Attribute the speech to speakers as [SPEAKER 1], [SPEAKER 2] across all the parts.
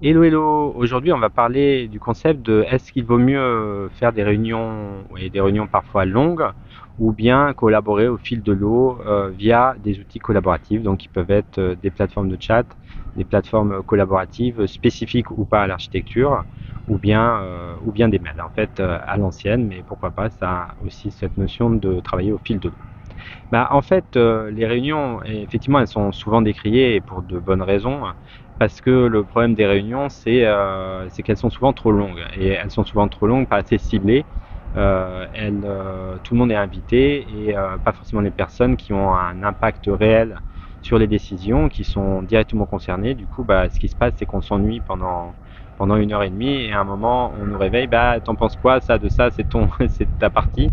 [SPEAKER 1] Hello, hello. Aujourd'hui, on va parler du concept de est-ce qu'il vaut mieux faire des réunions et des réunions parfois longues ou bien collaborer au fil de l'eau via des outils collaboratifs, donc qui peuvent être des plateformes de chat, des plateformes collaboratives spécifiques ou pas à l'architecture, ou bien des mails en fait à l'ancienne, mais pourquoi pas ça a aussi cette notion de travailler au fil de l'eau. En fait, les réunions, effectivement, elles sont souvent décriées et pour de bonnes raisons, parce que le problème des réunions, c'est qu'elles sont souvent trop longues. Et elles sont souvent trop longues, pas assez ciblées. Tout le monde est invité et pas forcément les personnes qui ont un impact réel sur les décisions, qui sont directement concernées. Du coup, ce qui se passe, c'est qu'on s'ennuie pendant 1 heure et demie et à un moment, on nous réveille, t'en penses quoi, ça, de ça, c'est ta partie.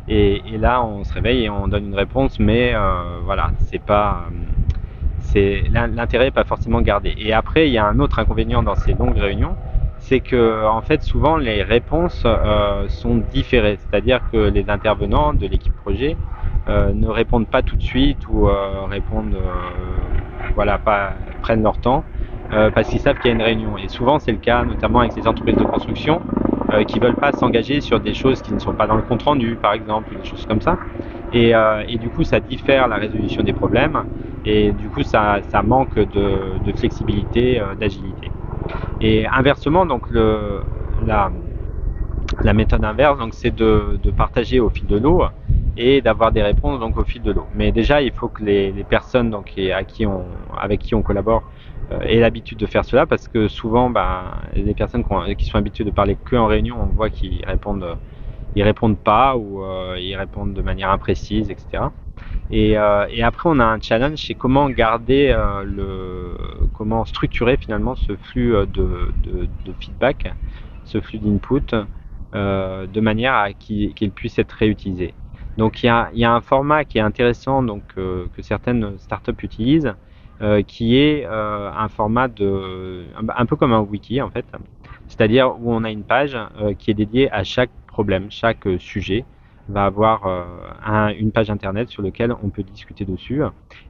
[SPEAKER 1] Et là, on se réveille et on donne une réponse, mais voilà, l'intérêt n'est pas forcément gardé. Et après, il y a un autre inconvénient dans ces longues réunions, c'est que en fait, souvent les réponses sont différées, c'est-à-dire que les intervenants de l'équipe projet ne répondent pas tout de suite ou prennent leur temps parce qu'ils savent qu'il y a une réunion. Et souvent, c'est le cas, notamment avec les entreprises de construction qui veulent pas s'engager sur des choses qui ne sont pas dans le compte rendu, par exemple, des choses comme ça. Et du coup, ça diffère la résolution des problèmes et du coup, ça manque de flexibilité, d'agilité. Et inversement, donc la, la méthode inverse, donc c'est de partager au fil de l'eau et d'avoir des réponses donc au fil de l'eau. Mais déjà, il faut que les personnes donc avec qui on collabore aient l'habitude de faire cela parce que souvent, les personnes qui sont habituées de parler que en réunion, on voit ils répondent pas ou ils répondent de manière imprécise, etc. Et après, on a un challenge, c'est comment structurer finalement ce flux de feedback, ce flux d'input, de manière à qu'il puisse être réutilisé. Donc il y a un format qui est intéressant donc que certaines startups utilisent, qui est un format un peu comme un wiki en fait, c'est-à-dire où on a une page qui est dédiée à chaque problème, chaque sujet va avoir une page internet sur laquelle on peut discuter dessus.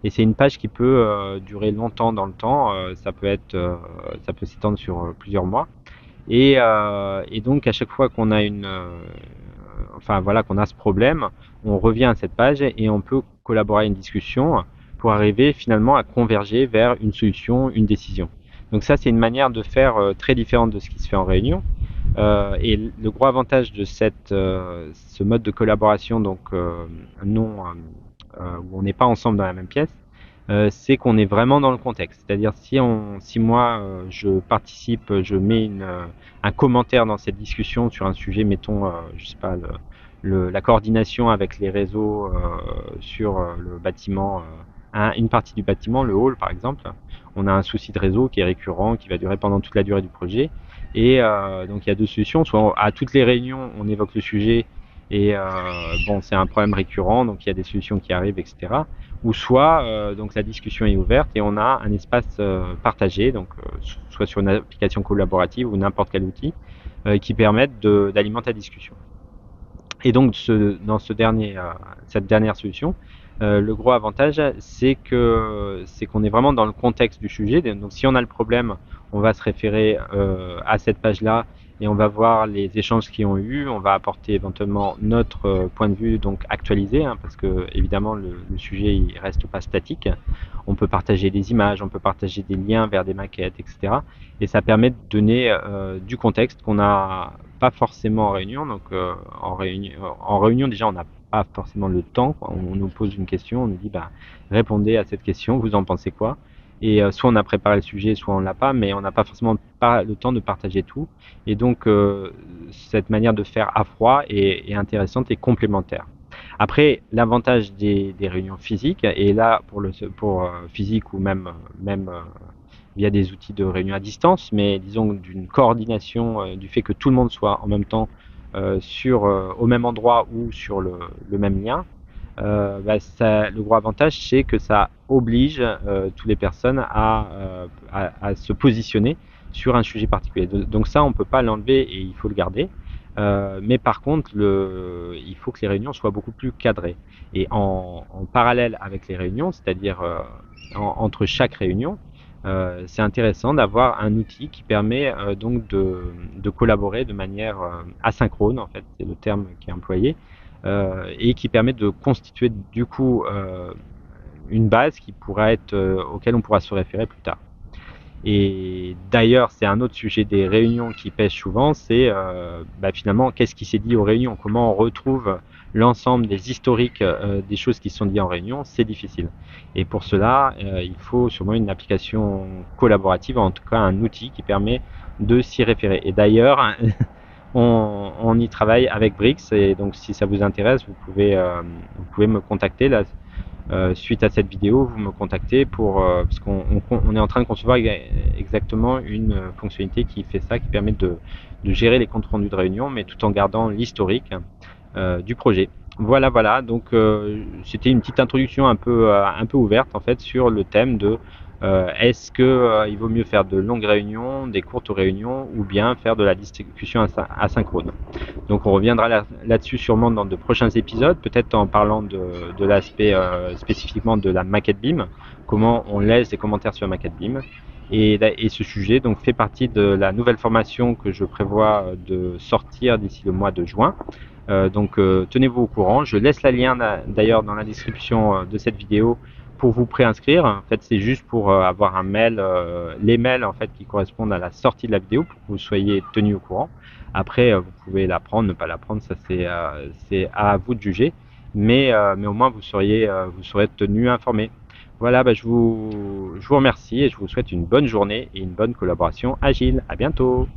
[SPEAKER 1] Et c'est une page qui peut durer longtemps dans le temps. Ça peut s'étendre sur plusieurs mois. Et donc à chaque fois qu'on a qu'on a ce problème, on revient à cette page et on peut collaborer à une discussion pour arriver finalement à converger vers une solution, une décision. Donc ça, c'est une manière de faire très différente de ce qui se fait en réunion. Et le gros avantage de ce mode de collaboration, donc non, où on n'est pas ensemble dans la même pièce, c'est qu'on est vraiment dans le contexte. C'est-à-dire si moi je participe, je mets un commentaire dans cette discussion sur un sujet, mettons, je sais pas, la coordination avec les réseaux sur le bâtiment, une partie du bâtiment, le hall par exemple. On a un souci de réseau qui est récurrent, qui va durer pendant toute la durée du projet. Et donc il y a deux solutions. Soit à toutes les réunions, on évoque le sujet et c'est un problème récurrent, donc il y a des solutions qui arrivent, etc. Ou soit donc la discussion est ouverte et on a un espace partagé, donc soit sur une application collaborative ou n'importe quel outil qui permettent d'alimenter la discussion. Et donc dans cette dernière solution, le gros avantage, c'est qu'on est vraiment dans le contexte du sujet. Donc, si on a le problème, on va se référer à cette page-là et on va voir les échanges qui ont eu. On va apporter éventuellement notre point de vue donc actualisé, parce que évidemment le sujet il reste pas statique. On peut partager des images, on peut partager des liens vers des maquettes, etc. Et ça permet de donner du contexte qu'on n'a pas forcément en réunion. Donc en réunion déjà on n'a pas forcément le temps. On nous pose une question, on nous dit répondez à cette question, vous en pensez quoi? Et soit on a préparé le sujet, soit on l'a pas, mais on n'a pas forcément pas le temps de partager tout. Et donc cette manière de faire à froid est intéressante et complémentaire. Après, l'avantage des réunions physiques, et là pour physique ou même via des outils de réunion à distance, mais disons d'une coordination, du fait que tout le monde soit en même temps au même endroit ou sur le même lien, le gros avantage, c'est que ça oblige toutes les personnes à se positionner sur un sujet particulier. Donc ça, on ne peut pas l'enlever et il faut le garder. Mais par contre, il faut que les réunions soient beaucoup plus cadrées. Et en parallèle avec les réunions, c'est-à-dire entre chaque réunion, c'est intéressant d'avoir un outil qui permet donc de collaborer de manière asynchrone, en fait, c'est le terme qui est employé, et qui permet de constituer du coup une base qui pourra être, auquel on pourra se référer plus tard. Et d'ailleurs, c'est un autre sujet des réunions qui pêche souvent, c'est finalement qu'est-ce qui s'est dit aux réunions, comment on retrouve l'ensemble des historiques des choses qui se sont dites en réunion, c'est difficile. Et pour cela, il faut sûrement une application collaborative, en tout cas un outil qui permet de s'y référer. Et d'ailleurs, on y travaille avec Brix, et donc si ça vous intéresse, vous pouvez me contacter là. Suite à cette vidéo, vous me contactez parce qu'on est en train de concevoir exactement une fonctionnalité qui fait ça, qui permet de gérer les comptes rendus de réunion, mais tout en gardant l'historique du projet. Voilà, voilà. Donc c'était une petite introduction un peu ouverte en fait sur le thème de est-ce que il vaut mieux faire de longues réunions, des courtes réunions, ou bien faire de la discussion asynchrone. Donc on reviendra là-dessus sûrement dans de prochains épisodes, peut-être en parlant de l'aspect spécifiquement de la maquette BIM, comment on laisse des commentaires sur la maquette BIM. Et ce sujet donc fait partie de la nouvelle formation que je prévois de sortir d'ici le mois de juin. Tenez-vous au courant. Je laisse le lien d'ailleurs dans la description de cette vidéo pour vous préinscrire. En fait, c'est juste pour avoir un mail, les mails en fait qui correspondent à la sortie de la vidéo pour que vous soyez tenu au courant. Après, vous pouvez la prendre, ne pas la prendre, ça c'est à vous de juger. Mais au moins vous serez tenu informé. Voilà, je vous remercie et je vous souhaite une bonne journée et une bonne collaboration agile. À bientôt.